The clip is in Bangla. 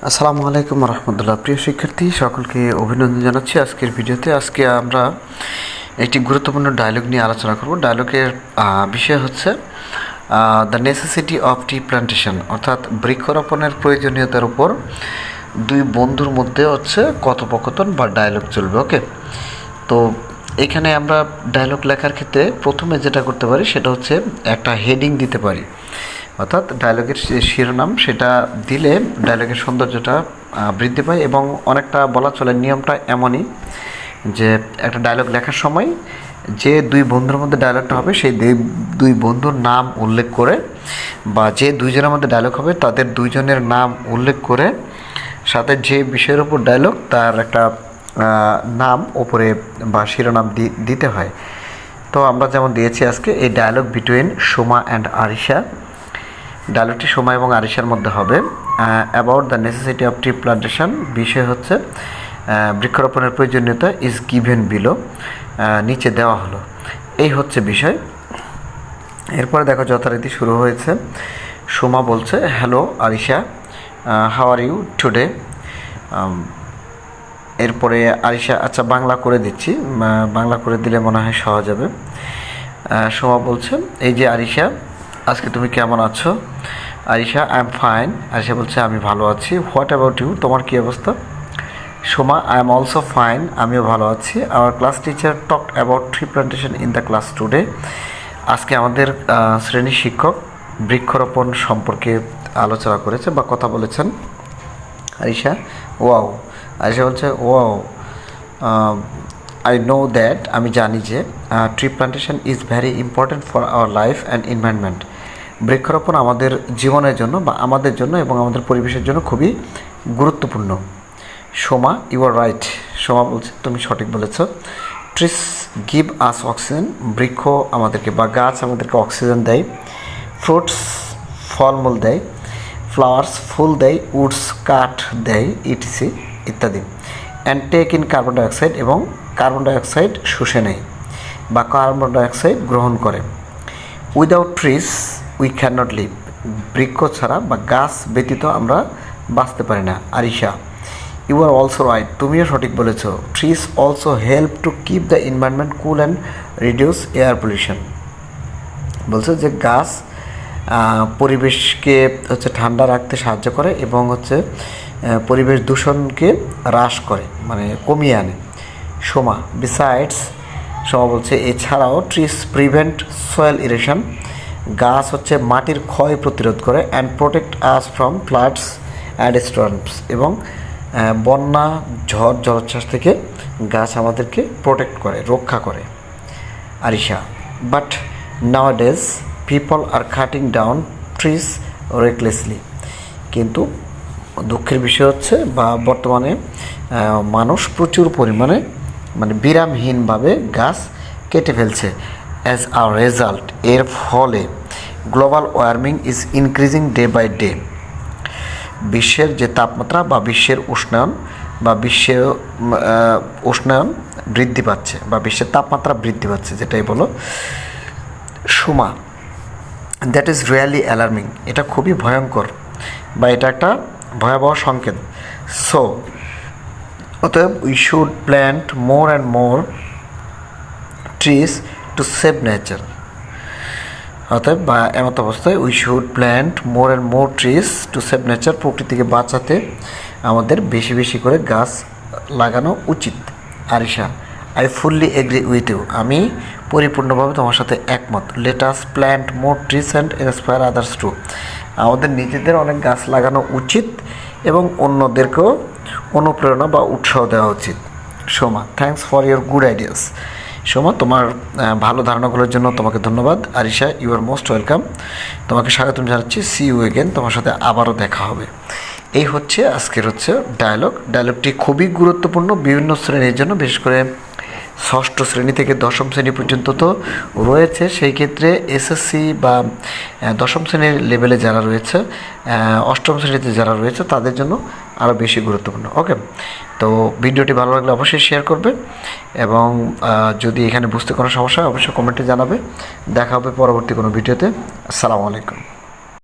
আসসালামু আলাইকুম রহমতুল্লাহ। প্রিয় শিক্ষার্থী সকলকে অভিনন্দন জানাচ্ছি। আজকের ভিডিওতে আমরা একটি গুরুত্বপূর্ণ ডায়লগ নিয়ে আলোচনা করব। ডায়লগের বিষয় হচ্ছে the necessity of tree plantation, অর্থাৎ বৃক্ষরোপণের প্রয়োজনীয়তার উপর দুই বন্ধুর মধ্যে হচ্ছে কথোপকথন বা ডায়লগ চলবে। ওকে, তো এখানে আমরা ডায়লগ লেখার ক্ষেত্রে প্রথমে যেটা করতে পারি সেটা হচ্ছে একটা হেডিং দিতে পারি, অর্থাৎ ডায়লগের যে শিরোনাম সেটা দিলে ডায়লগের সৌন্দর্যটা বৃদ্ধি পায়। এবং অনেকটা বলা চলে নিয়মটা এমনই যে একটা ডায়লগ লেখার সময় যে দুই বন্ধুর মধ্যে ডায়লগটা হবে সেই দুই বন্ধুর নাম উল্লেখ করে, বা যে দুইজনের মধ্যে ডায়লগ হবে তাদের দুইজনের নাম উল্লেখ করে সাথে যে বিষয়ের উপর ডায়লগ তার একটা নাম ওপরে বা শিরোনাম দিতে হয়। তো আমরা যেমন দিয়েছি আজকে এই dialogue between Soma and Arisha. ডায়লগটি সোমা এবং আরিশার মধ্যে হবে। About the necessity of tree plantation, বিষয় হচ্ছে বৃক্ষরোপণের প্রয়োজনীয়তা ইজ গিভেন বিলো, নিচে দেওয়া হলো। এই হচ্ছে বিষয়। এরপরে দেখো যথারীতি শুরু হয়েছে। সোমা বলছে, hello Arisha, how are you today. এরপরে আরিশা, আচ্ছা বাংলা করে দিচ্ছি, বাংলা করে দিলে মনে হয় সহজ হবে। সোমা বলছে, এই যে আরিশা, আজকে তুমি কেমন আছো? Arisha, I am fine. Arisha বলছে, আমি ভালো আছি। হোয়াট অ্যাবাউট ইউ, তোমার কী অবস্থা? Soma, I am also fine, আমিও ভালো আছি। Our class teacher talked about tree plantation in the class today. আজকে আমাদের শ্রেণী শিক্ষক বৃক্ষরোপণ সম্পর্কে আলোচনা করেছে বা কথা বলেছেন। আরিশা, ওয়াও। আরিশা বলছে, ওয়াও, আই নো দ্যাট, আমি জানি যে tree plantation is very important for our life and environment. বৃক্ষরোপণ আমাদের জীবনের জন্য বা আমাদের জন্য এবং আমাদের পরিবেশের জন্য খুবই গুরুত্বপূর্ণ। Soma, you are right. Soma বলছে, তুমি সঠিক বলেছ। ট্রিস গিভ আস অক্সিজেন, বৃক্ষ আমাদেরকে বা গাছ আমাদেরকে অক্সিজেন দেয়। ফ্রুটস, ফলমূল দেয়। ফ্লাওয়ার্স, ফুল দেয়। উডস, কাঠ দেয়, ইটিসি ইত্যাদি। And take in carbon dioxide, এবং কার্বন ডাইঅক্সাইড শুষে নেয় বা কার্বন ডাইঅক্সাইড গ্রহণ করে। Without trees we can not live, বৃক্ষ ছাড়া বা গাছ ব্যতীত আমরা বাঁচতে পারি না। Arisha, you are also right, তুমিও সঠিক বলেছ। Trees also help to keep the environment cool and reduce air pollution. বলছে যে গাছ পরিবেশকে হচ্ছে ঠান্ডা রাখতে সাহায্য করে এবং হচ্ছে পরিবেশ দূষণকে হ্রাস করে, মানে কমিয়ে আনে। সোমা, বিসাইডস, সোমা বলছে এছাড়াও ট্রিস প্রিভেন্ট সয়েল ইরেশন, গাছ হচ্ছে মাটির ক্ষয় প্রতিরোধ করে। And protect us from floods and storms, এবং বন্যা, ঝড়, জলোচ্ছ্বাস থেকে গাছ আমাদেরকে প্রোটেক্ট করে, রক্ষা করে। Arisha, but nowadays people are cutting down trees recklessly, কিন্তু দুঃখের বিষয় হচ্ছে বা বর্তমানে মানুষ প্রচুর পরিমাণে মানে বিরামহীনভাবে গাছ কেটে ফেলছে। অ্যাজ আ রেজাল্ট, এর ফলে global warming is increasing day by day, বিশ্বের যে তাপমাত্রা বা বিশ্বের উষ্ণায়ন বা বিশ্বের উষ্ণায়ন বৃদ্ধি পাচ্ছে বা বিশ্বের তাপমাত্রা বৃদ্ধি পাচ্ছে, যেটাই বলো। Soma, that is really alarming, এটা খুবই ভয়ঙ্কর বা এটা একটা ভয়াবহ সংকেত। সো অতএব we should plant more and more trees to save nature. অতএব বা এমত অবস্থায় we should plant more and more trees to save nature, প্রকৃতিকে বাঁচাতে আমাদের বেশি বেশি করে গাছ লাগানো উচিত। Arisha, I fully agree with you, আমি পরিপূর্ণভাবে তোমার সাথে একমত। Let us plant more trees and inspire others to, আমাদের নিজেদের অনেক গাছ লাগানো উচিত এবং অন্যদেরকেও অনুপ্রেরণা বা উৎসাহ দেওয়া উচিত। Soma, thanks for your good ideas. Soma, তোমার ভালো ধারণাগুলোর জন্য তোমাকে ধন্যবাদ। Arisha, you are most welcome, তোমাকে স্বাগতম জানাচ্ছি। সি ইউ এগেন, তোমার সাথে আবারও দেখা হবে। এই হচ্ছে আজকের ডায়লগ। ডায়লগটি খুবই গুরুত্বপূর্ণ বিভিন্ন শ্রেণীর জন্য, বিশেষ করে ষষ্ঠ শ্রেণী থেকে দশম শ্রেণী পর্যন্ত তো রয়েছে, সেই ক্ষেত্রে এসএসসি বা দশম শ্রেণীর লেভেলে যারা রয়েছে, অষ্টম শ্রেণীতে যারা রয়েছে তাদের জন্য আরও বেশি গুরুত্বপূর্ণ। ওকে, তো ভিডিওটি ভালো লাগলে অবশ্যই শেয়ার করবে এবং যদি এখানে বুঝতে কোনো সমস্যা হয় অবশ্যই কমেন্টে জানাবে। দেখা হবে পরবর্তী কোনো ভিডিওতে। আসসালামু আলাইকুম।